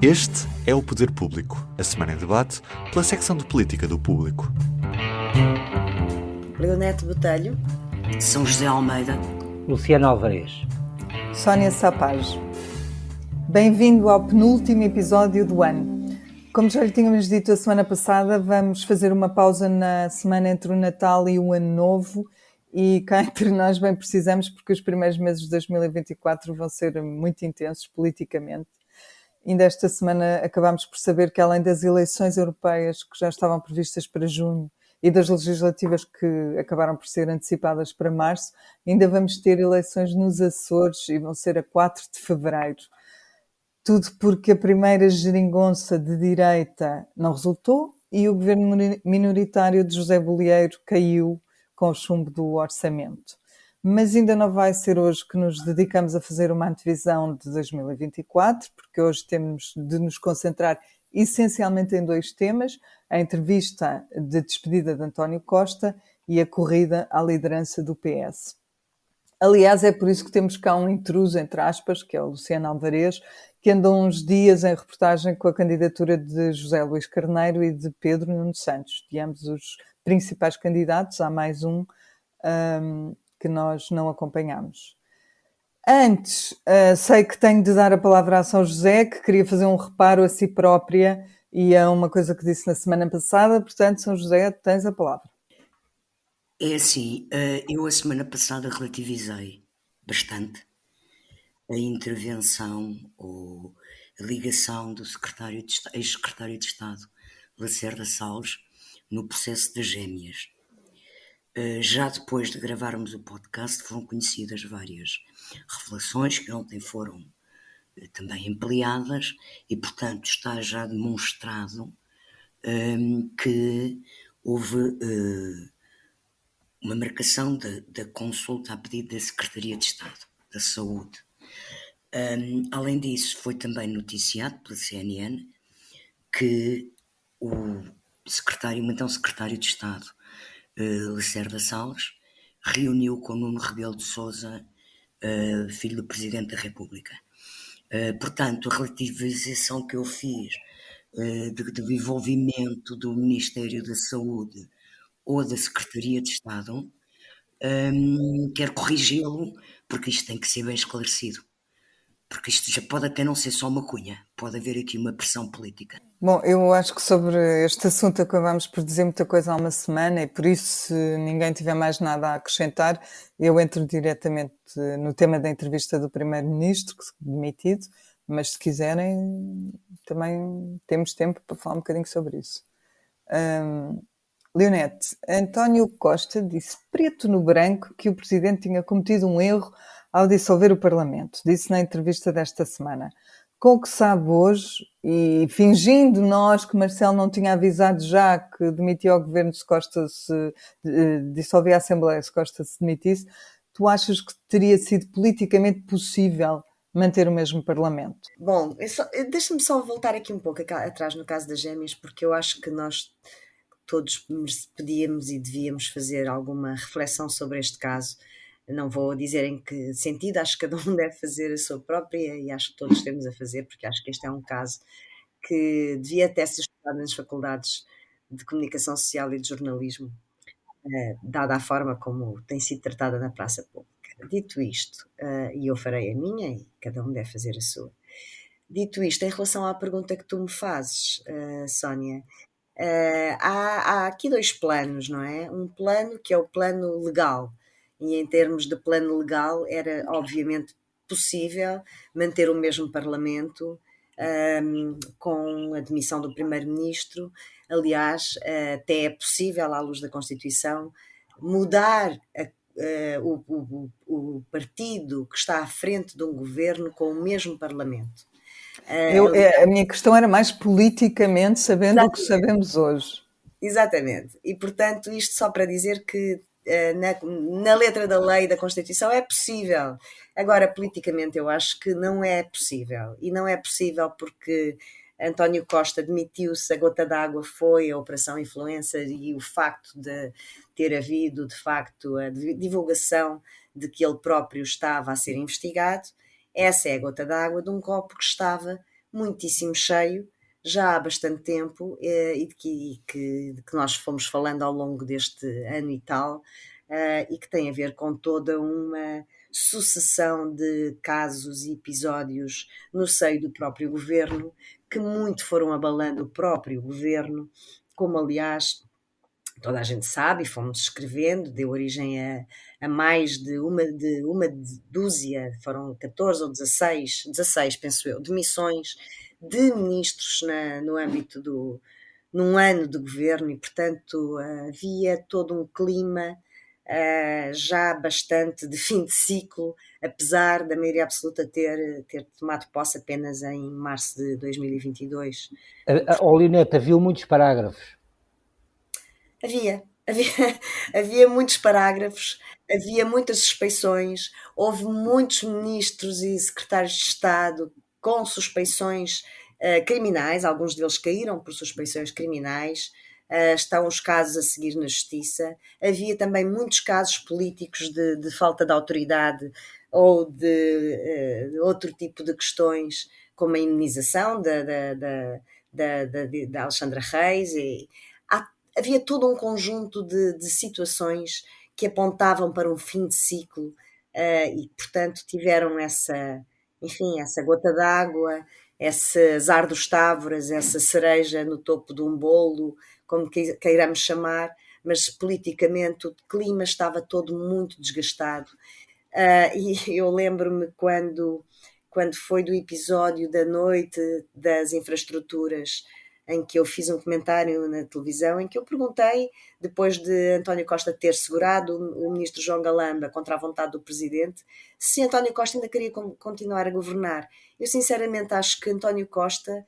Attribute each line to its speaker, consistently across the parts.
Speaker 1: Este é o Poder Público, a semana em debate pela secção de Política do Público.
Speaker 2: Leonete Botelho,
Speaker 3: São José Almeida,
Speaker 4: Luciano Alvarez,
Speaker 5: Sónia Sapaz. Bem-vindo ao penúltimo episódio do ano. Como já lhe tínhamos dito a semana passada, vamos fazer uma pausa na semana entre o Natal e o Ano Novo e cá entre nós bem precisamos, porque os primeiros meses de 2024 vão ser muito intensos politicamente. Ainda esta semana acabámos por saber que, além das eleições europeias que já estavam previstas para junho e das legislativas que acabaram por ser antecipadas para março, ainda vamos ter eleições nos Açores e vão ser a 4 de fevereiro. Tudo porque a primeira geringonça de direita não resultou e o governo minoritário de José Bolieiro caiu com o chumbo do orçamento. Mas ainda não vai ser hoje que nos dedicamos a fazer uma antevisão de 2024, porque hoje temos de nos concentrar essencialmente em dois temas: a entrevista de despedida de António Costa e a corrida à liderança do PS. Aliás, é por isso que temos cá um intruso, entre aspas, que é o Luciano Alvarez, que andou uns dias em reportagem com a candidatura de José Luís Carneiro e de Pedro Nuno Santos, de ambos os principais candidatos. Há mais um que nós não acompanhamos. Antes, sei que tenho de dar a palavra a São José, que queria fazer um reparo a si própria e a uma coisa que disse na semana passada. Portanto, São José, tens a palavra.
Speaker 3: É assim, eu a semana passada relativizei bastante a intervenção ou a ligação do ex-secretário de Estado, Lacerda Salles, no processo das gêmeas. Já depois de gravarmos o podcast foram conhecidas várias revelações que ontem foram também ampliadas e, portanto, está já demonstrado que houve uma marcação da consulta a pedido da Secretaria de Estado da Saúde. Além disso, foi também noticiado pela CNN que o então secretário de Estado, Lacerda Salles, reuniu com Nuno Rebelo de Sousa, filho do Presidente da República. Portanto, a relativização que eu fiz do envolvimento do Ministério da Saúde ou da Secretaria de Estado, quero corrigi-lo, porque isto tem que ser bem esclarecido. Porque isto já pode até não ser só uma cunha, pode haver aqui uma pressão política.
Speaker 5: Bom, eu acho que sobre este assunto acabámos por dizer muita coisa há uma semana e por isso, se ninguém tiver mais nada a acrescentar, eu entro diretamente no tema da entrevista do Primeiro-Ministro, que foi demitido, mas se quiserem também temos tempo para falar um bocadinho sobre isso. Leonete, António Costa disse preto no branco que o Presidente tinha cometido um erro ao dissolver o Parlamento, disse na entrevista desta semana. Com o que sabe hoje, e fingindo nós que Marcelo não tinha avisado já que demitia o governo se Costa se dissolvia a Assembleia, se Costa se demitisse, tu achas que teria sido politicamente possível manter o mesmo Parlamento?
Speaker 2: Bom, deixa-me só voltar aqui um pouco atrás no caso das gêmeas, porque eu acho que nós todos podíamos e devíamos fazer alguma reflexão sobre este caso. Não vou dizer em que sentido, acho que cada um deve fazer a sua própria e acho que todos temos a fazer, porque acho que este é um caso que devia até ser estudado nas faculdades de Comunicação Social e de Jornalismo, dada a forma como tem sido tratada na praça pública. Dito isto, e eu farei a minha e cada um deve fazer a sua. Dito isto, em relação à pergunta que tu me fazes, Sónia, há aqui dois planos, não é? Um plano que é o plano legal, e em termos de plano legal era obviamente possível manter o mesmo Parlamento com a demissão do Primeiro-Ministro. Aliás, até é possível, à luz da Constituição, mudar o partido que está à frente de um governo com o mesmo Parlamento.
Speaker 5: A minha questão era mais politicamente, sabendo o que sabemos hoje.
Speaker 2: Exatamente. E, portanto, isto só para dizer que na letra da lei da Constituição é possível. Agora, politicamente, eu acho que não é possível. E não é possível porque António Costa demitiu-se, a gota d'água foi a Operação Influencer e o facto de ter havido, de facto, a divulgação de que ele próprio estava a ser investigado. Essa é a gota d'água de um copo que estava muitíssimo cheio, já há bastante tempo, e de que nós fomos falando ao longo deste ano e tal, e que tem a ver com toda uma sucessão de casos e episódios no seio do próprio governo, que muito foram abalando o próprio governo, como aliás toda a gente sabe, e fomos escrevendo, deu origem a mais de uma dúzia, foram 14 ou 16 penso eu, demissões de ministros no âmbito num ano de governo, e portanto havia todo um clima já bastante de fim de ciclo, apesar da maioria absoluta ter tomado posse apenas em março de 2022.
Speaker 4: Leonete, havia muitos parágrafos.
Speaker 2: Havia, havia muitos parágrafos, havia muitas suspeições, houve muitos ministros e secretários de Estado com suspeições criminais, alguns deles caíram por suspeições criminais, estão os casos a seguir na Justiça. Havia também muitos casos políticos de falta de autoridade ou de outro tipo de questões, como a indemnização da Alexandra Reis. Havia todo um conjunto de situações que apontavam para um fim de ciclo, e, portanto, tiveram essa gota d'água, esse azar dos távoras, essa cereja no topo de um bolo, como queiramos chamar, mas politicamente o clima estava todo muito desgastado. E eu lembro-me quando foi do episódio da noite das infraestruturas, em que eu fiz um comentário na televisão, em que eu perguntei, depois de António Costa ter segurado o ministro João Galamba contra a vontade do presidente, se António Costa ainda queria continuar a governar. Eu sinceramente acho que António Costa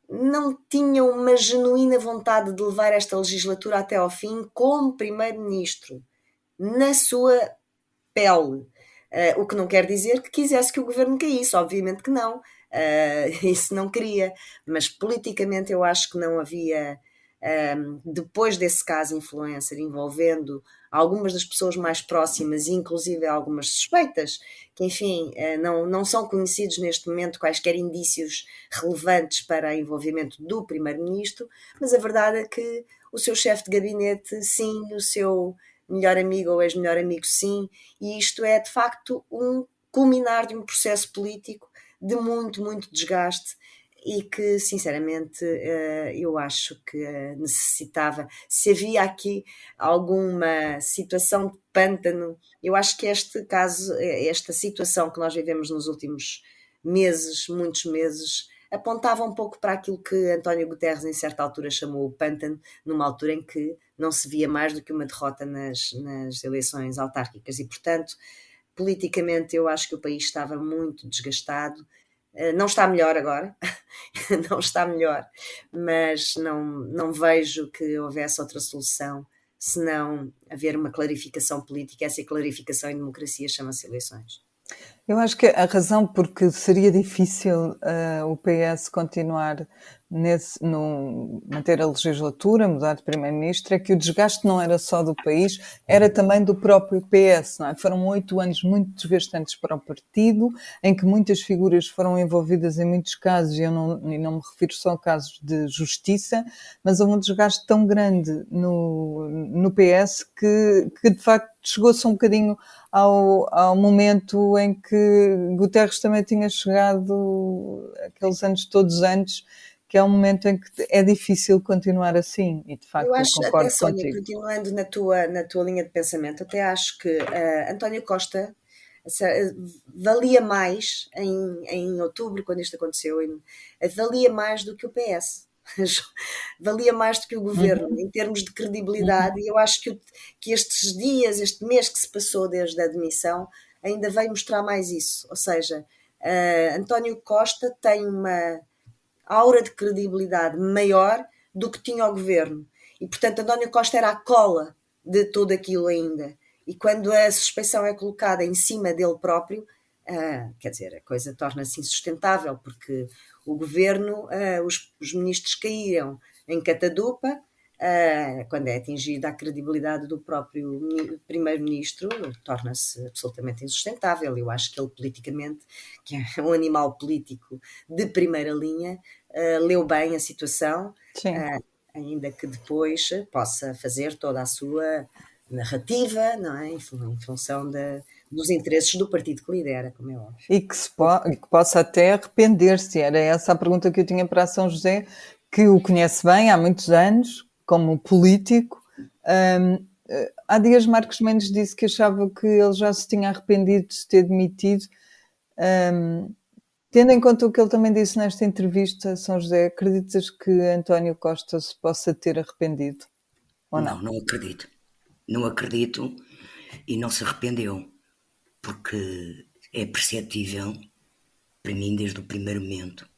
Speaker 2: não tinha uma genuína vontade de levar esta legislatura até ao fim como primeiro-ministro, na sua pele. O que não quer dizer que quisesse que o governo caísse, obviamente que não. Isso não queria, mas politicamente eu acho que não havia, depois desse caso influencer envolvendo algumas das pessoas mais próximas, inclusive algumas suspeitas, que enfim não são conhecidos neste momento quaisquer indícios relevantes para envolvimento do primeiro-ministro, mas a verdade é que o seu chefe de gabinete, sim, o seu melhor amigo ou ex-melhor amigo, sim, e isto é de facto um culminar de um processo político de muito, muito desgaste, e que sinceramente eu acho que necessitava, se havia aqui alguma situação de pântano, eu acho que este caso, esta situação que nós vivemos nos últimos meses, muitos meses, apontava um pouco para aquilo que António Guterres em certa altura chamou o pântano, numa altura em que não se via mais do que uma derrota nas eleições autárquicas, e portanto politicamente eu acho que o país estava muito desgastado. Não está melhor agora, não está melhor, mas não vejo que houvesse outra solução senão haver uma clarificação política. Essa clarificação em democracia chama-se eleições.
Speaker 5: Eu acho que a razão porque seria difícil o PS continuar manter a legislatura, mudar de primeiro-ministro, é que o desgaste não era só do país, era também do próprio PS, não é? Foram 8 anos muito desgastantes para o partido, em que muitas figuras foram envolvidas em muitos casos, e não me refiro só a casos de justiça, mas houve um desgaste tão grande no PS que de facto chegou-se um bocadinho ao momento em que Guterres também tinha chegado, aqueles anos todos antes, que é um momento em que é difícil continuar assim, e de facto
Speaker 2: eu acho,
Speaker 5: concordo
Speaker 2: até Sónia,
Speaker 5: contigo.
Speaker 2: continuando na tua linha de pensamento, até acho que António Costa valia mais em outubro, quando isto aconteceu, valia mais do que o PS. Valia mais do que o governo em termos de credibilidade, e eu acho que estes dias, este mês que se passou desde a demissão, ainda veio mostrar mais isso. Ou seja, António Costa tem uma aura de credibilidade maior do que tinha o governo, e portanto António Costa era a cola de tudo aquilo ainda, e quando a suspeição é colocada em cima dele próprio, quer dizer, a coisa torna-se insustentável, porque o governo, os ministros caíram em catadupa, quando é atingida a credibilidade do próprio primeiro-ministro, torna-se absolutamente insustentável. Eu acho que ele politicamente, que é um animal político de primeira linha, leu bem a situação,
Speaker 5: Sim.
Speaker 2: ainda que depois possa fazer toda a sua narrativa, não é? Em função dos interesses do partido que lidera, como é óbvio.
Speaker 5: E que possa até arrepender-se. Era essa a pergunta que eu tinha para a São José, que o conhece bem há muitos anos, como político. Há dias Marcos Mendes disse que achava que ele já se tinha arrependido de se ter demitido. Tendo em conta o que ele também disse nesta entrevista, São José, acreditas que António Costa se possa ter arrependido? Ou não?
Speaker 3: Não acredito. Não acredito e não se arrependeu, porque é perceptível, para mim, desde o primeiro momento,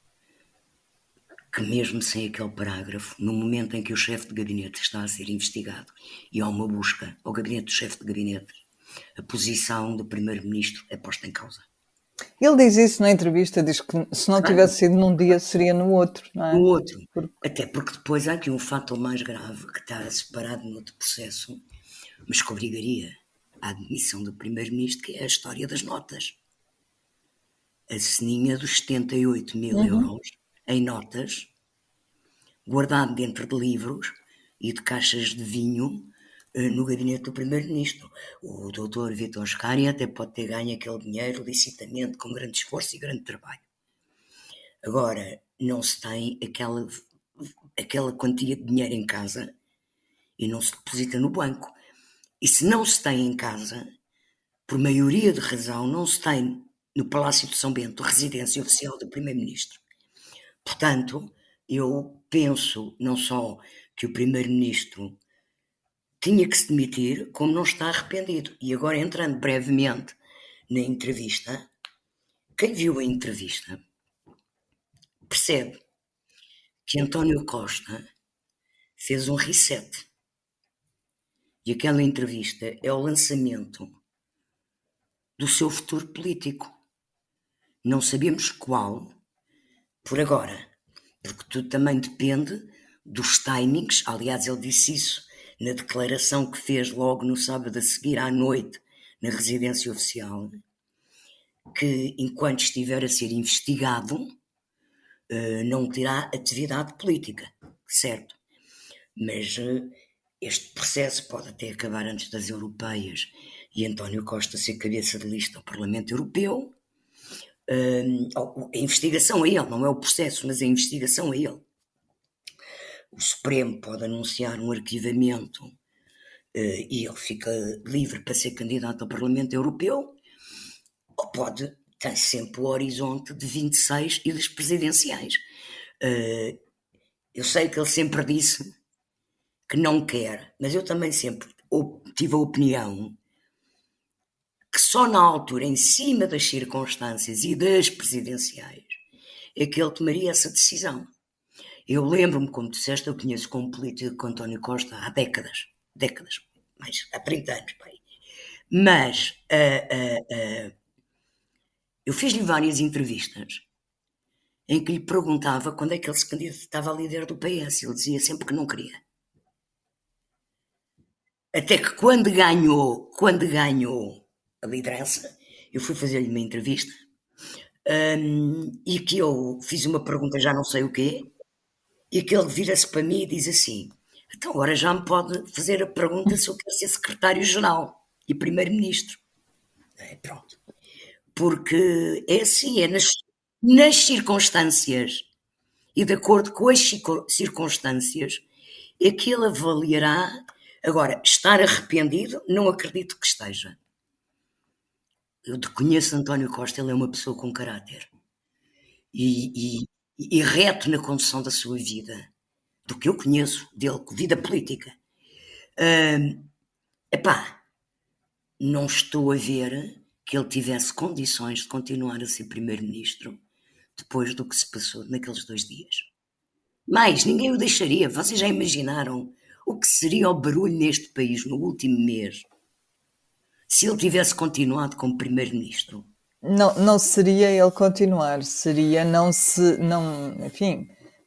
Speaker 3: que mesmo sem aquele parágrafo, no momento em que o chefe de gabinete está a ser investigado e há uma busca ao gabinete do chefe de gabinete, a posição do primeiro-ministro é posta em causa.
Speaker 5: Ele diz isso na entrevista, diz que se não tivesse sido num dia, seria no outro, não é?
Speaker 3: No outro. Até porque depois há aqui um fator mais grave que está separado no outro processo, mas que obrigaria à admissão do primeiro-ministro, que é a história das notas. A ceninha dos 78 mil euros em notas, guardado dentro de livros e de caixas de vinho no gabinete do primeiro-ministro. O doutor Vítor Scária até pode ter ganho aquele dinheiro licitamente, com grande esforço e grande trabalho. Agora, não se tem aquela quantia de dinheiro em casa e não se deposita no banco. E se não se tem em casa, por maioria de razão, não se tem no Palácio de São Bento, residência oficial do primeiro-ministro. Portanto, eu penso não só que o primeiro-ministro tinha que se demitir, como não está arrependido. E agora, entrando brevemente na entrevista, quem viu a entrevista percebe que António Costa fez um reset. E aquela entrevista é o lançamento do seu futuro político. Não sabemos qual, por agora, porque tudo também depende dos timings. Aliás, ele disse isso na declaração que fez logo no sábado a seguir à noite na residência oficial, que enquanto estiver a ser investigado não terá atividade política, certo? Mas este processo pode até acabar antes das europeias e António Costa ser cabeça de lista ao Parlamento Europeu. A investigação a ele, não é o processo, mas a investigação a ele. O Supremo pode anunciar um arquivamento e ele fica livre para ser candidato ao Parlamento Europeu, ou pode ter sempre o horizonte de 26 e das presidenciais. Eu sei que ele sempre disse que não quer, mas eu também sempre tive a opinião que só na altura, em cima das circunstâncias e das presidenciais, é que ele tomaria essa decisão. Eu lembro-me, como disseste, eu conheço como político António Costa há décadas, mais há 30 anos, pai. Mas eu fiz-lhe várias entrevistas em que lhe perguntava quando é que ele se candidatava a líder do PS. Ele dizia sempre que não queria. Até que quando ganhou a liderança, eu fui fazer-lhe uma entrevista e que eu fiz uma pergunta, já não sei o quê, e que ele vira-se para mim e diz assim: então agora já me pode fazer a pergunta se eu quero ser secretário-geral e primeiro-ministro. Pronto. Porque é assim, é nas circunstâncias e de acordo com as circunstâncias é que ele avaliará. Agora, estar arrependido, não acredito que esteja. Eu conheço António Costa, ele é uma pessoa com caráter e reto na condução da sua vida, do que eu conheço dele, vida política. Não estou a ver que ele tivesse condições de continuar a ser primeiro-ministro depois do que se passou naqueles 2 dias. Mas ninguém o deixaria. Vocês já imaginaram o que seria o barulho neste país no último mês se ele tivesse continuado como primeiro-ministro?
Speaker 5: Não seria ele continuar, seria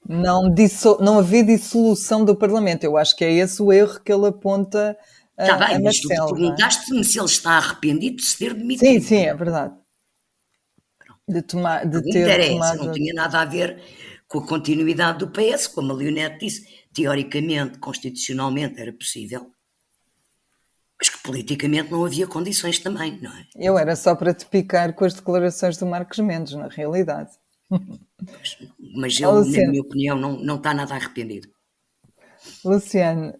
Speaker 5: Não haver dissolução do Parlamento. Eu acho que é esse o erro que ele aponta
Speaker 3: Está
Speaker 5: a
Speaker 3: bem, mas tu
Speaker 5: Marcelo, não é?
Speaker 3: perguntaste-me se ele está arrependido de se ter
Speaker 5: Sim,
Speaker 3: demitido.
Speaker 5: sim, é verdade. De
Speaker 3: A pergunta
Speaker 5: ter
Speaker 3: era essa,
Speaker 5: tomado.
Speaker 3: não tinha nada a ver com a continuidade do PS, como a Leonete disse, teoricamente, constitucionalmente era possível, mas que politicamente não havia condições também, não é?
Speaker 5: Eu era só para te picar com as declarações do Marcos Mendes, na realidade.
Speaker 3: Mas ele,
Speaker 5: Oh,
Speaker 3: na
Speaker 5: Luciano,
Speaker 3: minha opinião, não está nada arrependido.
Speaker 5: Luciano,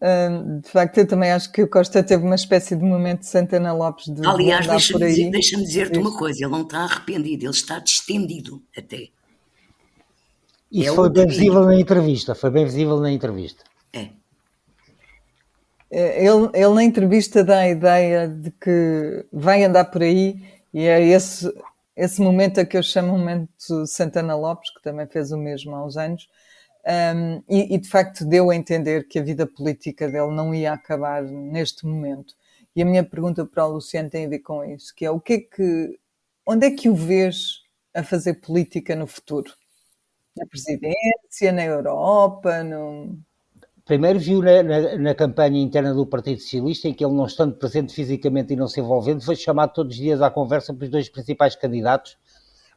Speaker 5: de facto, eu também acho que o Costa teve uma espécie de momento de Santana Lopes de
Speaker 3: Aliás,
Speaker 5: andar por aí.
Speaker 3: deixa-me dizer-te uma
Speaker 5: Diz.
Speaker 3: coisa, ele não está arrependido, ele está distendido até.
Speaker 4: Isso
Speaker 3: É
Speaker 4: foi
Speaker 3: o
Speaker 4: bem
Speaker 3: caminho.
Speaker 4: visível na entrevista, foi bem visível na entrevista.
Speaker 3: É.
Speaker 5: Ele na entrevista dá a ideia de que vai andar por aí e é esse momento a que eu chamo o momento Santana Lopes, que também fez o mesmo há uns anos, e de facto deu a entender que a vida política dele não ia acabar neste momento. E a minha pergunta para o Luciano tem a ver com isso, que é onde é que o vês a fazer política no futuro? Na presidência, na Europa, no...
Speaker 4: Primeiro viu na campanha interna do Partido Socialista, em que ele, não estando presente fisicamente e não se envolvendo, foi chamado todos os dias à conversa pelos dois principais candidatos.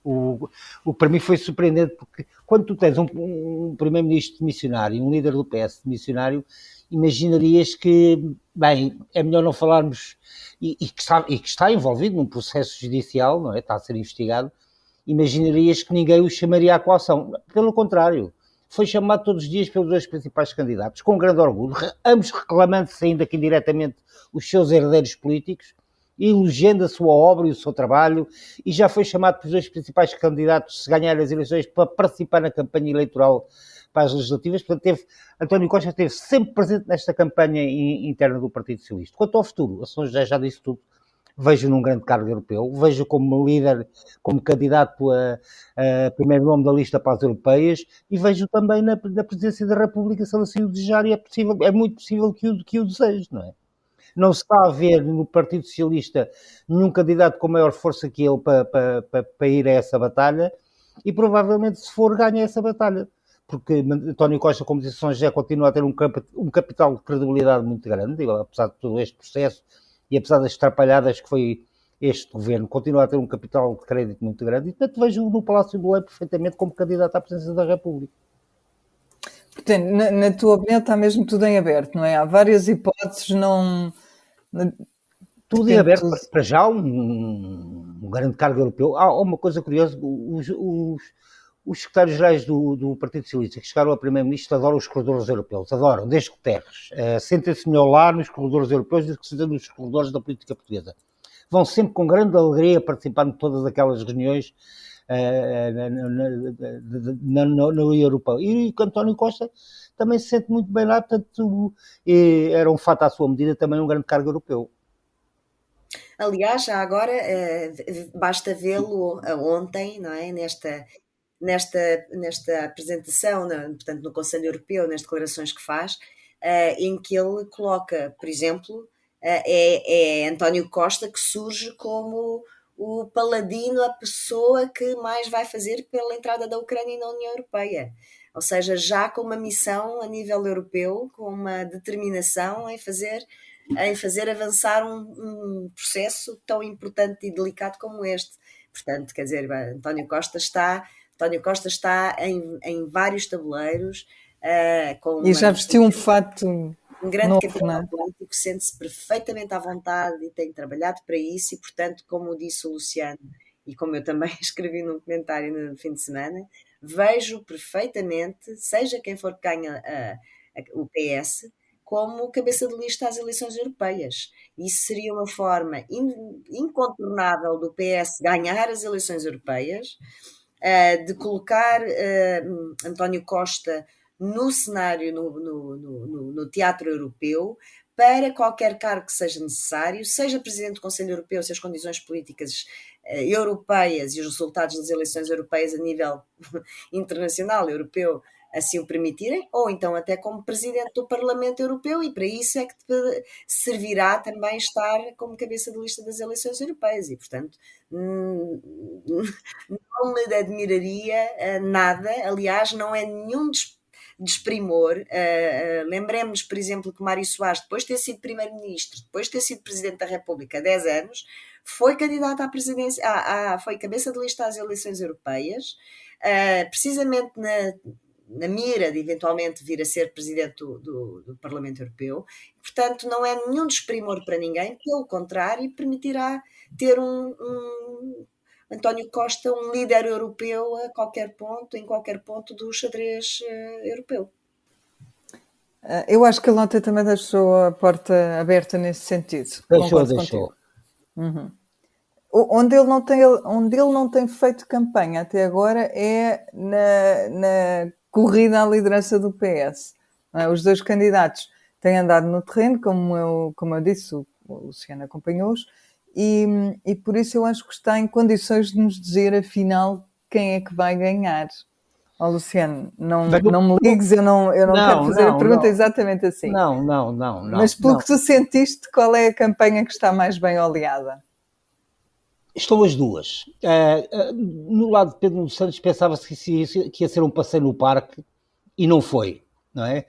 Speaker 4: O para mim foi surpreendente, porque quando tu tens um primeiro-ministro missionário, um líder do PS missionário, imaginarias que, bem, é melhor não falarmos, e que está envolvido num processo judicial, não é? Está a ser investigado, imaginarias que ninguém o chamaria à coação. Pelo contrário, foi chamado todos os dias pelos dois principais candidatos, com grande orgulho, ambos reclamando-se ainda que indiretamente os seus herdeiros políticos, elogiando a sua obra e o seu trabalho, e já foi chamado pelos dois principais candidatos, se ganhar as eleições, para participar na campanha eleitoral para as legislativas. Portanto, António Costa esteve sempre presente nesta campanha interna do Partido Socialista. Quanto ao futuro, a São José já disse tudo. Vejo num grande cargo europeu, vejo como líder, como candidato a primeiro nome da lista para as europeias, e vejo também na presidência da República, se ele assim o desejar, e é muito possível que o deseje, não é? Não se está a ver no Partido Socialista nenhum candidato com maior força que ele para ir a essa batalha, e provavelmente, se for, ganha essa batalha. Porque António Costa, como disse, São José continua a ter um capital de credibilidade muito grande, apesar de todo este processo e apesar das trapalhadas que foi este governo, continua a ter um capital de crédito muito grande, e portanto vejo no Palácio do Belém perfeitamente como candidato à presidência da República.
Speaker 5: Portanto, na tua opinião está mesmo tudo em aberto, não é? Há várias hipóteses, não...
Speaker 4: Tudo em aberto, para já um grande cargo europeu. Há uma coisa curiosa, os secretários-gerais do Partido Socialista que chegaram a primeiro-ministro adoram os corredores europeus, adoram, desde Guterres. Sentem-se melhor lá nos corredores europeus do que se sentem nos corredores da política portuguesa. Vão sempre com grande alegria participando de todas aquelas reuniões na União Europeia. E António Costa também se sente muito bem lá, portanto, era um fato à sua medida também um grande cargo europeu.
Speaker 2: Aliás, já agora basta vê-lo ontem, não é? Nesta apresentação, portanto, no Conselho Europeu, nas declarações que faz, em que ele coloca, por exemplo, é António Costa que surge como o paladino, a pessoa que mais vai fazer pela entrada da Ucrânia na União Europeia. Ou seja, já com uma missão a nível europeu, com uma determinação em fazer avançar um processo tão importante e delicado como este. Portanto, quer dizer, António Costa está em vários tabuleiros.
Speaker 5: E já vestiu um fato
Speaker 2: um grande
Speaker 5: novo,
Speaker 2: capital político, sente-se perfeitamente à vontade e tem trabalhado para isso, e portanto, como disse o Luciano, e como eu também escrevi num comentário no fim de semana, vejo perfeitamente, seja quem for que ganha o PS, como cabeça de lista às eleições europeias. Isso seria uma forma incontornável do PS ganhar as eleições europeias, de colocar António Costa no cenário, no teatro europeu, para qualquer cargo que seja necessário, seja Presidente do Conselho Europeu, se as condições políticas europeias e os resultados das eleições europeias a nível internacional, europeu, assim o permitirem, ou então até como Presidente do Parlamento Europeu, e para isso é que servirá também estar como cabeça de lista das eleições europeias, e portanto não me admiraria nada, aliás não é nenhum desprimor. Lembremos, por exemplo, que Mário Soares, depois de ter sido primeiro-ministro, depois de ter sido presidente da República há 10 anos, foi candidato à presidência, foi cabeça de lista às eleições europeias, precisamente na mira de eventualmente vir a ser presidente do Parlamento Europeu. Portanto, não é nenhum desprimor para ninguém, pelo contrário, permitirá ter António Costa um líder europeu em qualquer ponto do xadrez europeu.
Speaker 5: Eu acho que ele ontem também deixou a porta aberta nesse sentido.
Speaker 4: Deixou.
Speaker 5: Uhum. Onde ele não tem feito campanha até agora é na corrida à liderança do PS. Os dois candidatos têm andado no terreno, como eu disse, o Luciano acompanhou-os, e por isso eu acho que está em condições de nos dizer, afinal, quem é que vai ganhar. Luciano, não me ligues, eu não quero fazer a pergunta exatamente assim.
Speaker 4: Não.
Speaker 5: Mas pelo que tu sentiste, qual é a campanha que está mais bem oleada?
Speaker 4: Estão as duas. No lado de Pedro Nuno Santos pensava-se que ia ser um passeio no parque e não foi, não é?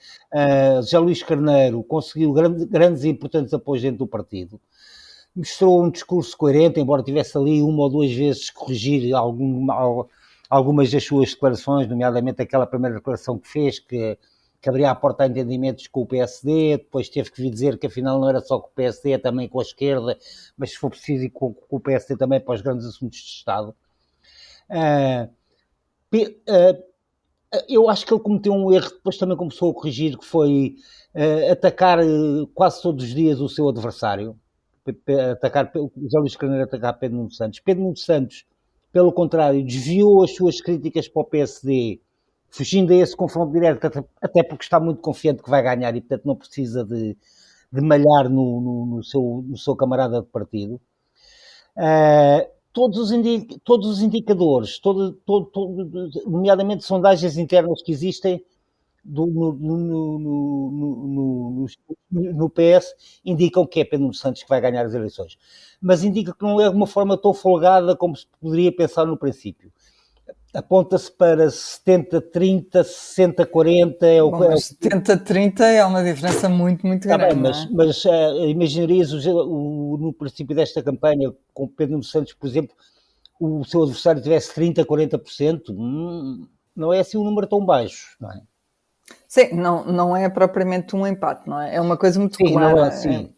Speaker 4: José Luís Carneiro conseguiu grandes e importantes apoios dentro do partido, mostrou um discurso coerente, embora tivesse ali uma ou duas vezes corrigir algumas das suas declarações, nomeadamente aquela primeira declaração que fez, que abria a porta a entendimentos com o PSD, depois teve que vir dizer que afinal não era só com o PSD, é também com a esquerda, mas se for preciso com o PSD também para os grandes assuntos de Estado. Eu acho que ele cometeu um erro, depois também começou a corrigir, que foi atacar quase todos os dias o seu adversário, José Luís Carneiro atacar Pedro Nuno Santos. Pedro Nuno Santos, pelo contrário, desviou as suas críticas para o PSD, fugindo a esse confronto direto, até porque está muito confiante que vai ganhar e, portanto, não precisa de malhar no seu camarada de partido. Todos os indicadores, nomeadamente sondagens internas que existem no PS, indicam que é Pedro Nuno Santos que vai ganhar as eleições. Mas indica que não é de uma forma tão folgada como se poderia pensar no princípio. Aponta-se para 70-30, 60-40.
Speaker 5: 70-30 é uma diferença muito, muito grande.
Speaker 4: Mas imaginarias no princípio desta campanha, com Pedro Nuno Santos, por exemplo, o seu adversário tivesse 30%, 40%, não é assim um número tão baixo, não é?
Speaker 5: Sim, não é propriamente um empate, não é? É uma coisa muito clara.
Speaker 4: Sim.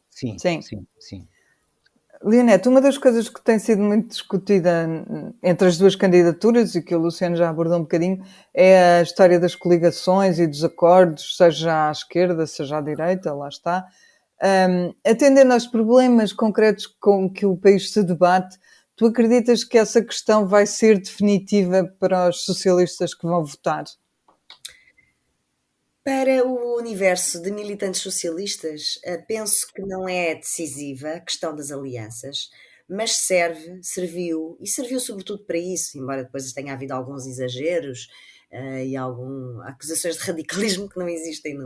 Speaker 5: Leonete, uma das coisas que tem sido muito discutida entre as duas candidaturas, e que o Luciano já abordou um bocadinho, é a história das coligações e dos acordos, seja à esquerda, seja à direita, lá está. Atendendo aos problemas concretos com que o país se debate, tu acreditas que essa questão vai ser definitiva para os socialistas que vão votar?
Speaker 2: Para o universo de militantes socialistas, penso que não é decisiva a questão das alianças, mas serviu sobretudo para isso, embora depois tenha havido alguns exageros e acusações de radicalismo que não existem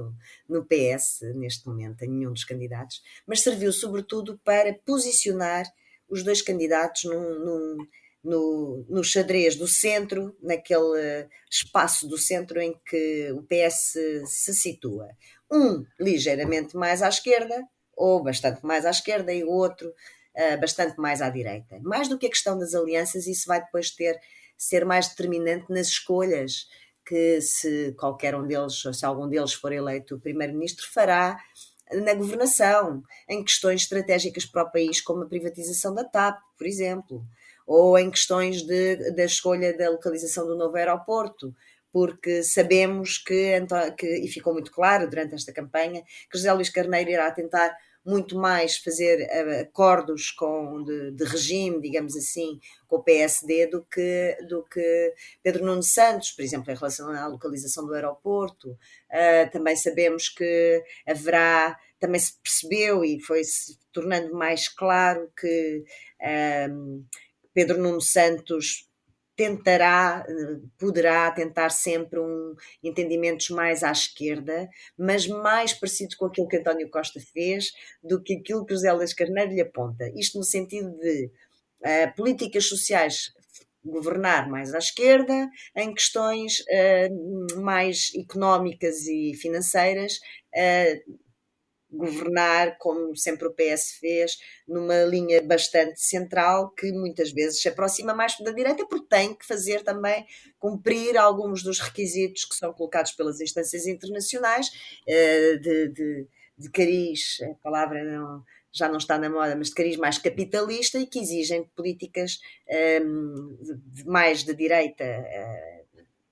Speaker 2: no PS neste momento, em nenhum dos candidatos, mas serviu sobretudo para posicionar os dois candidatos no xadrez do centro, naquele espaço do centro em que o PS se situa. Um ligeiramente mais à esquerda, ou bastante mais à esquerda, e o outro bastante mais à direita. Mais do que a questão das alianças, isso vai depois ser mais determinante nas escolhas que se algum deles for eleito primeiro-ministro, fará na governação, em questões estratégicas para o país, como a privatização da TAP, por exemplo, ou em questões da escolha da localização do novo aeroporto, porque sabemos e ficou muito claro durante esta campanha, que José Luís Carneiro irá tentar muito mais fazer acordos de regime, digamos assim, com o PSD do que Pedro Nuno Santos, por exemplo, em relação à localização do aeroporto. Também sabemos que também se percebeu e foi-se tornando mais claro que Pedro Nuno Santos poderá tentar sempre entendimentos mais à esquerda, mas mais parecido com aquilo que António Costa fez do que aquilo que José Luís Carneiro lhe aponta. Isto no sentido de políticas sociais governar mais à esquerda, em questões mais económicas e financeiras, governar, como sempre o PS fez, numa linha bastante central, que muitas vezes se aproxima mais da direita, porque tem que fazer também cumprir alguns dos requisitos que são colocados pelas instâncias internacionais, de cariz, a palavra já não está na moda, mas de cariz mais capitalista, e que exigem políticas mais de direita,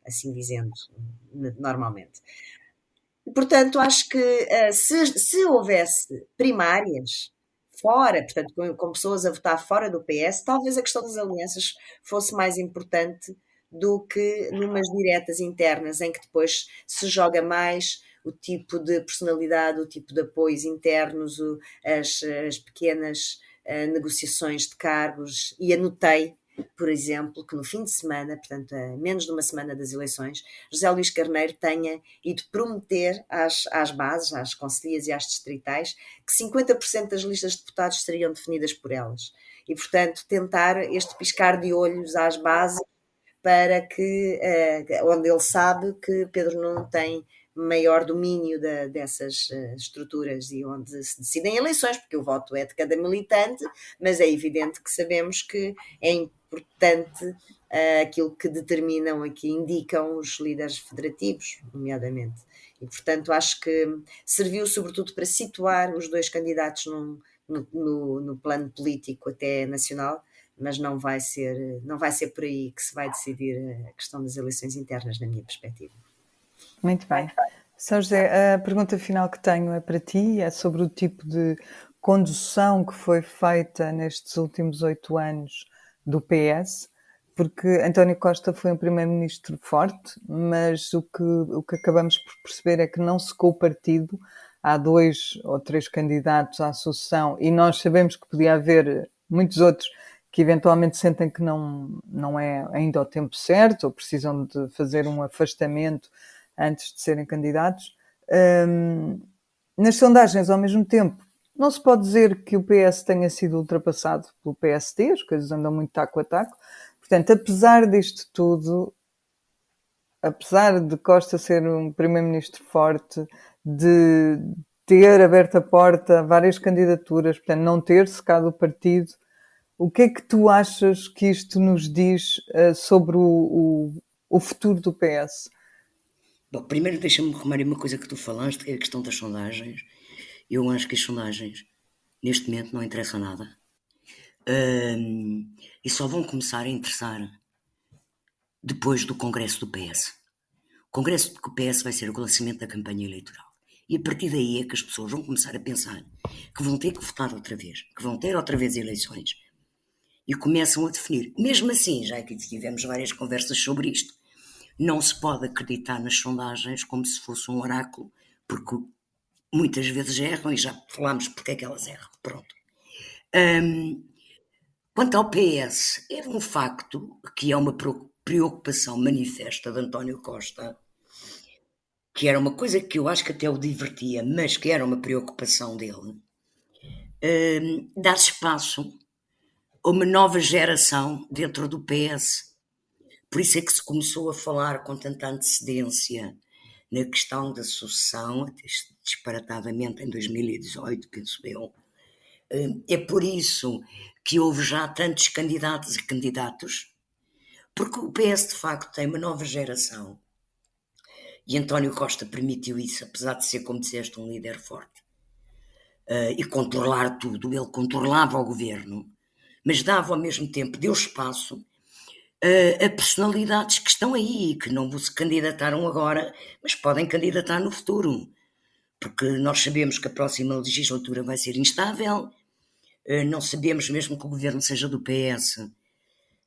Speaker 2: assim dizendo, normalmente. Portanto, acho que se houvesse primárias fora, portanto, com pessoas a votar fora do PS, talvez a questão das alianças fosse mais importante do que numas diretas internas, em que depois se joga mais o tipo de personalidade, o tipo de apoios internos, as pequenas negociações de cargos. E anotei, por exemplo, que no fim de semana, portanto, a menos de uma semana das eleições, José Luís Carneiro tenha ido prometer às bases, às concelhias e às distritais, que 50% das listas de deputados seriam definidas por elas. E, portanto, tentar este piscar de olhos às bases para que, onde ele sabe que Pedro Nuno tem maior domínio dessas estruturas e onde se decidem eleições, porque o voto é de cada militante, mas é evidente que sabemos que é importante aquilo que determinam aqui, indicam os líderes federativos, nomeadamente. E, portanto, acho que serviu sobretudo para situar os dois candidatos no plano político até nacional, mas não vai ser por aí que se vai decidir a questão das eleições internas, na minha perspectiva.
Speaker 5: Muito bem. São José, a pergunta final que tenho é para ti, é sobre o tipo de condução que foi feita nestes últimos 8 anos do PS, porque António Costa foi um primeiro-ministro forte, mas o que acabamos por perceber é que não secou o partido. Há 2 ou 3 candidatos à sucessão e nós sabemos que podia haver muitos outros que eventualmente sentem que não é ainda o tempo certo ou precisam de fazer um afastamento antes de serem candidatos. Nas sondagens, ao mesmo tempo, não se pode dizer que o PS tenha sido ultrapassado pelo PSD, as coisas andam muito taco a taco. Portanto, apesar disto tudo, apesar de Costa ser um primeiro-ministro forte, de ter aberto a porta a várias candidaturas, portanto, não ter secado o partido, o que é que tu achas que isto nos diz sobre o futuro do PS?
Speaker 3: Bom, primeiro deixa-me retomar uma coisa que tu falaste, que é a questão das sondagens. Eu acho que as sondagens, neste momento, não interessam nada. E só vão começar a interessar depois do Congresso do PS. O Congresso do PS vai ser o lançamento da campanha eleitoral. E a partir daí é que as pessoas vão começar a pensar que vão ter que votar outra vez, que vão ter outra vez eleições. E começam a definir. Mesmo assim, já que tivemos várias conversas sobre isto, não se pode acreditar nas sondagens como se fosse um oráculo, porque muitas vezes erram e já falámos porque é que elas erram. Pronto. Quanto ao PS, é um facto que é uma preocupação manifesta de António Costa, que era uma coisa que eu acho que até o divertia, mas que era uma preocupação dele, dar espaço a uma nova geração dentro do PS. Por isso é que se começou a falar com tanta antecedência na questão da sucessão, disparatadamente em 2018, penso eu. É por isso que houve já tantos candidatos e candidatos, porque o PS de facto tem uma nova geração. E António Costa permitiu isso, apesar de ser, como disseste, um líder forte. E controlar tudo. Ele controlava o governo, mas dava ao mesmo tempo, deu espaço a personalidades que estão aí, que não se candidataram agora, mas podem candidatar no futuro. Porque nós sabemos que a próxima legislatura vai ser instável, não sabemos, mesmo que o governo seja do PS,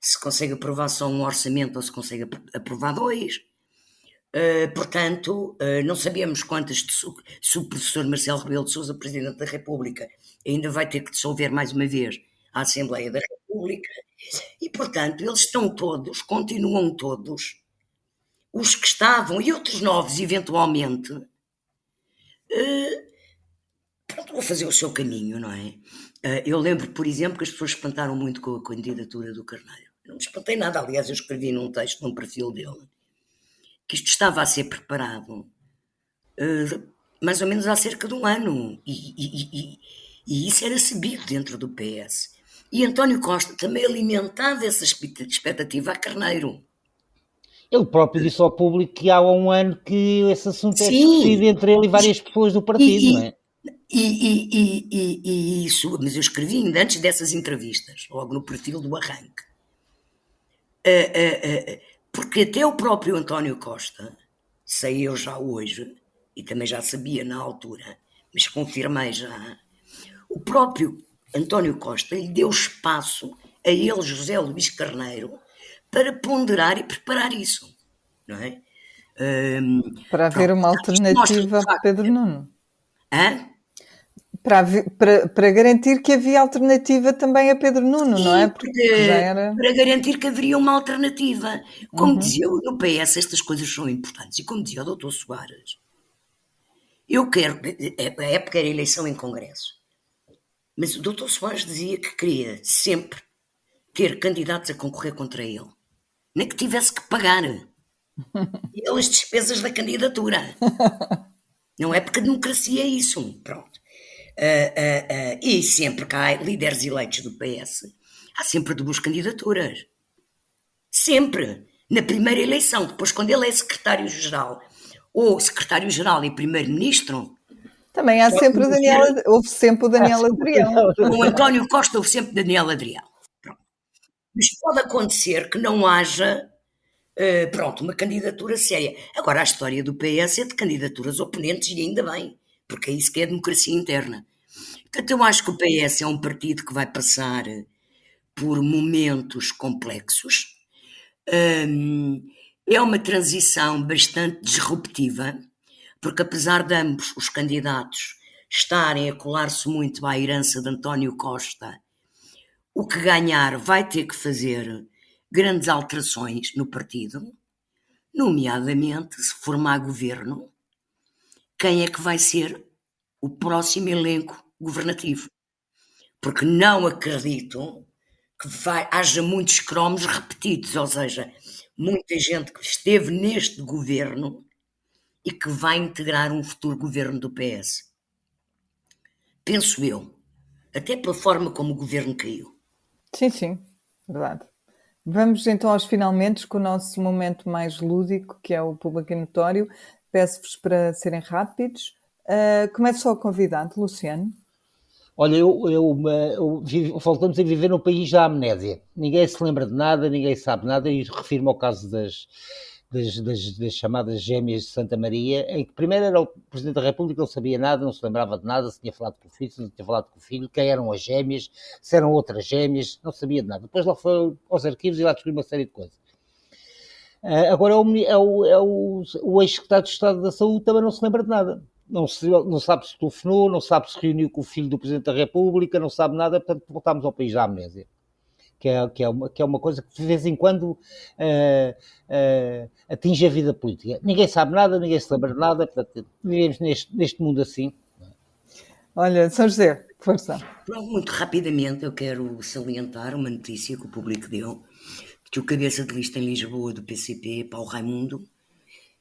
Speaker 3: se consegue aprovar só um orçamento ou se consegue aprovar 2. Portanto, não sabemos quantas, se o professor Marcelo Rebelo de Sousa, Presidente da República, ainda vai ter que dissolver mais uma vez a Assembleia da República, e portanto eles estão todos, continuam todos, os que estavam e outros novos eventualmente, pronto, a fazer o seu caminho, não é? Eu lembro, por exemplo, que as pessoas espantaram muito com a candidatura do Carneiro. não me espantei nada. Aliás, eu escrevi num texto, num perfil dele, que isto estava a ser preparado mais ou menos há cerca de um ano. E isso era sabido dentro do PS. E António Costa também alimentava essa expectativa a Carneiro.
Speaker 4: Ele próprio disse ao público que há um ano que esse assunto é
Speaker 3: Sim.
Speaker 4: discutido entre ele e várias pessoas do partido, não é?
Speaker 3: E isso, mas eu escrevi ainda antes dessas entrevistas, logo no perfil do arranque. Porque até o próprio António Costa, sei eu já hoje, e também já sabia na altura, mas confirmei já, o próprio António Costa lhe deu espaço a ele, José Luís Carneiro, para ponderar e preparar isso, não é?
Speaker 5: Para haver uma alternativa a Pedro Nuno.
Speaker 3: Hã?
Speaker 5: Para garantir que havia alternativa também a Pedro Nuno,
Speaker 3: Sim,
Speaker 5: não é? Porque já era...
Speaker 3: para garantir que haveria uma alternativa. Como dizia no PS, estas coisas são importantes. E como dizia o Dr. Soares, eu quero... A época era eleição em Congresso. Mas o Dr. Soares dizia que queria sempre ter candidatos a concorrer contra ele. Nem que tivesse que pagar ele as despesas da candidatura. Não é porque a democracia é isso. Pronto. E sempre que há líderes eleitos do PS, há sempre duas candidaturas. Sempre. Na primeira eleição, depois quando ele é secretário-geral, ou secretário-geral e primeiro-ministro,
Speaker 5: também há sempre o Daniel, houve sempre o Daniel Adrião.
Speaker 3: o António Costa houve sempre Daniel Adrião. Pronto. Mas pode acontecer que não haja uma candidatura séria. Agora, a história do PS é de candidaturas oponentes e ainda bem, porque é isso que é a democracia interna. Portanto, eu acho que o PS é um partido que vai passar por momentos complexos. É uma transição bastante disruptiva, porque apesar de ambos os candidatos estarem a colar-se muito à herança de António Costa, o que ganhar vai ter que fazer grandes alterações no partido, nomeadamente, se formar governo, quem é que vai ser o próximo elenco governativo. Porque não acredito que haja muitos cromos repetidos, ou seja, muita gente que esteve neste governo e que vai integrar um futuro governo do PS. Penso eu, até pela forma como o governo caiu.
Speaker 5: Sim, verdade. Vamos então aos finalmente com o nosso momento mais lúdico, que é o Público e Notório. Peço-vos para serem rápidos. Começo ao convidado, Luciano.
Speaker 4: Olha, voltamos a viver no país da amnésia. Ninguém se lembra de nada, ninguém sabe nada, e refiro-me ao caso das chamadas gêmeas de Santa Maria, em que primeiro era o Presidente da República, não sabia nada, não se lembrava de nada, se tinha falado com o filho, se não tinha falado com o filho, quem eram as gêmeas, se eram outras gêmeas, não sabia de nada. Depois lá foi aos arquivos e lá descobriu uma série de coisas. Agora o ex-secretário de Estado da Saúde também não se lembra de nada. Não sabe se telefonou, não sabe se reuniu com o filho do Presidente da República, não sabe nada, portanto voltámos ao país da amnésia. Que é uma coisa que de vez em quando atinge a vida política. Ninguém sabe nada, ninguém se lembra de nada, portanto, vivemos neste mundo assim.
Speaker 5: Olha, São José, força.
Speaker 3: Muito rapidamente eu quero salientar uma notícia que o público deu, que o cabeça de lista em Lisboa do PCP é Paulo Raimundo,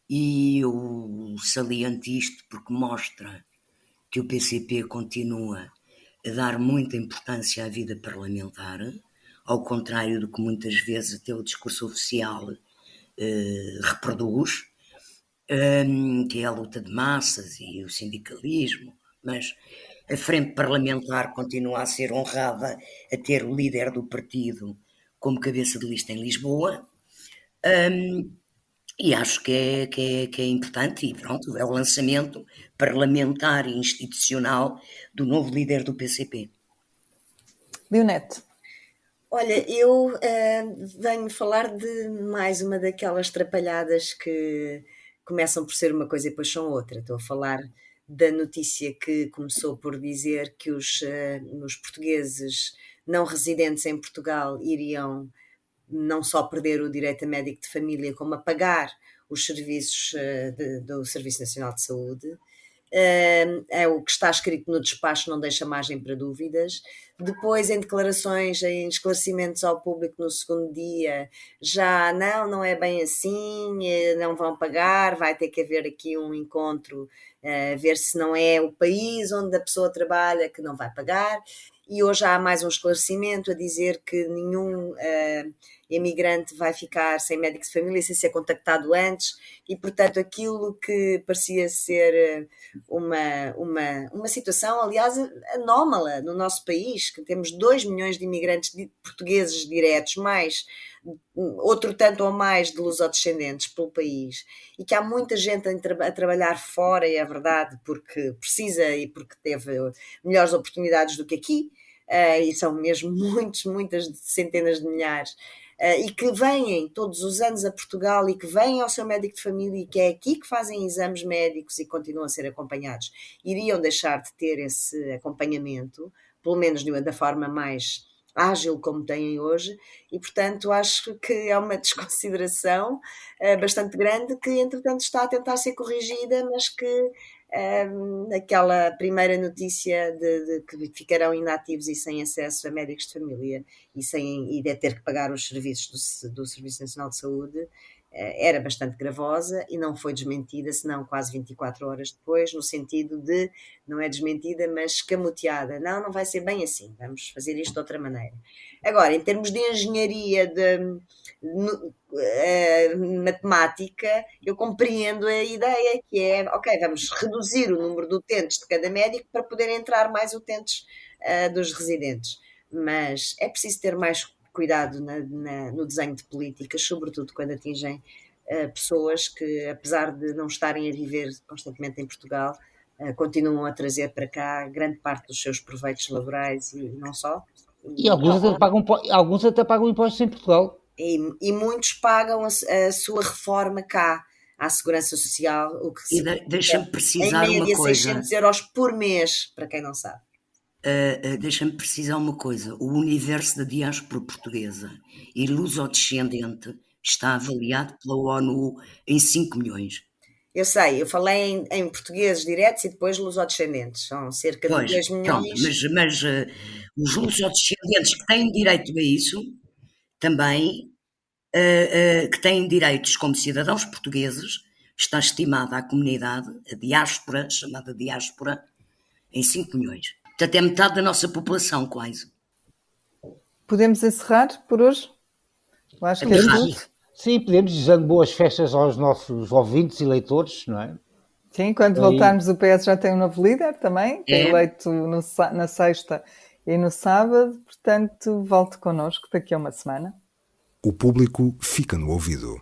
Speaker 3: e eu saliento isto porque mostra que o PCP continua a dar muita importância à vida parlamentar, ao contrário do que muitas vezes até o discurso oficial reproduz, que é a luta de massas e o sindicalismo, mas a frente parlamentar continua a ser honrada a ter o líder do partido como cabeça de lista em Lisboa, e acho que é importante, e pronto, é o lançamento parlamentar e institucional do novo líder do PCP.
Speaker 5: Leonete.
Speaker 2: Olha, eu venho falar de mais uma daquelas trapalhadas que começam por ser uma coisa e depois são outra. Estou a falar da notícia que começou por dizer que os portugueses não residentes em Portugal iriam não só perder o direito a médico de família, como a pagar os serviços do Serviço Nacional de Saúde. É o que está escrito no despacho, não deixa margem para dúvidas. Depois, em declarações, em esclarecimentos ao público no segundo dia, já não é bem assim, não vão pagar, vai ter que haver aqui um encontro, ver se não é o país onde a pessoa trabalha que não vai pagar. E hoje há mais um esclarecimento a dizer que nenhum imigrante vai ficar sem médico de família, sem ser contactado antes, e portanto aquilo que parecia ser uma situação, aliás, anómala no nosso país, que temos 2 milhões de imigrantes portugueses diretos, mais outro tanto ou mais de lusodescendentes pelo país, e que há muita gente a trabalhar fora, e é verdade, porque precisa e porque teve melhores oportunidades do que aqui, e são mesmo muitas centenas de milhares, e que vêm todos os anos a Portugal e que vêm ao seu médico de família e que é aqui que fazem exames médicos e continuam a ser acompanhados, iriam deixar de ter esse acompanhamento, pelo menos da forma mais ágil como têm hoje, e portanto acho que é uma desconsideração bastante grande que entretanto está a tentar ser corrigida, mas que aquela primeira notícia de que ficarão inativos e sem acesso a médicos de família e de ter que pagar os serviços do Serviço Nacional de Saúde era bastante gravosa e não foi desmentida, senão quase 24 horas depois, no sentido de, não é desmentida, mas escamoteada. Não vai ser bem assim, vamos fazer isto de outra maneira. Agora, em termos de engenharia, de matemática, eu compreendo a ideia que é, ok, vamos reduzir o número de utentes de cada médico para poder entrar mais utentes dos residentes. Mas é preciso ter mais cuidado no desenho de políticas, sobretudo quando atingem pessoas que, apesar de não estarem a viver constantemente em Portugal, continuam a trazer para cá grande parte dos seus proveitos laborais e não só.
Speaker 4: E alguns até pagam impostos em Portugal.
Speaker 2: E muitos pagam a sua reforma cá, à Segurança Social, o que
Speaker 3: deixa-me precisar
Speaker 2: em média
Speaker 3: uma coisa.
Speaker 2: 600 euros por mês, para quem não sabe.
Speaker 3: Deixa-me precisar uma coisa. O universo da diáspora portuguesa e lusodescendente está avaliado pela ONU em 5 milhões.
Speaker 2: Eu sei, eu falei em portugueses diretos e depois lusodescendentes. São cerca de 2 milhões.
Speaker 3: Pronto, mas os lusodescendentes que têm direito a isso, também, que têm direitos como cidadãos portugueses, está estimada a comunidade, a diáspora, chamada diáspora, em 5 milhões. Portanto, é metade da nossa população, quase.
Speaker 5: Podemos encerrar por hoje? Eu acho que é tudo.
Speaker 4: Sim, podemos, desejando boas festas aos nossos ouvintes e leitores, não é?
Speaker 5: Sim, quando voltarmos o PS já tem um novo líder também, que é eleito na sexta e no sábado, portanto, volte connosco daqui a uma semana.
Speaker 6: O público fica no ouvido.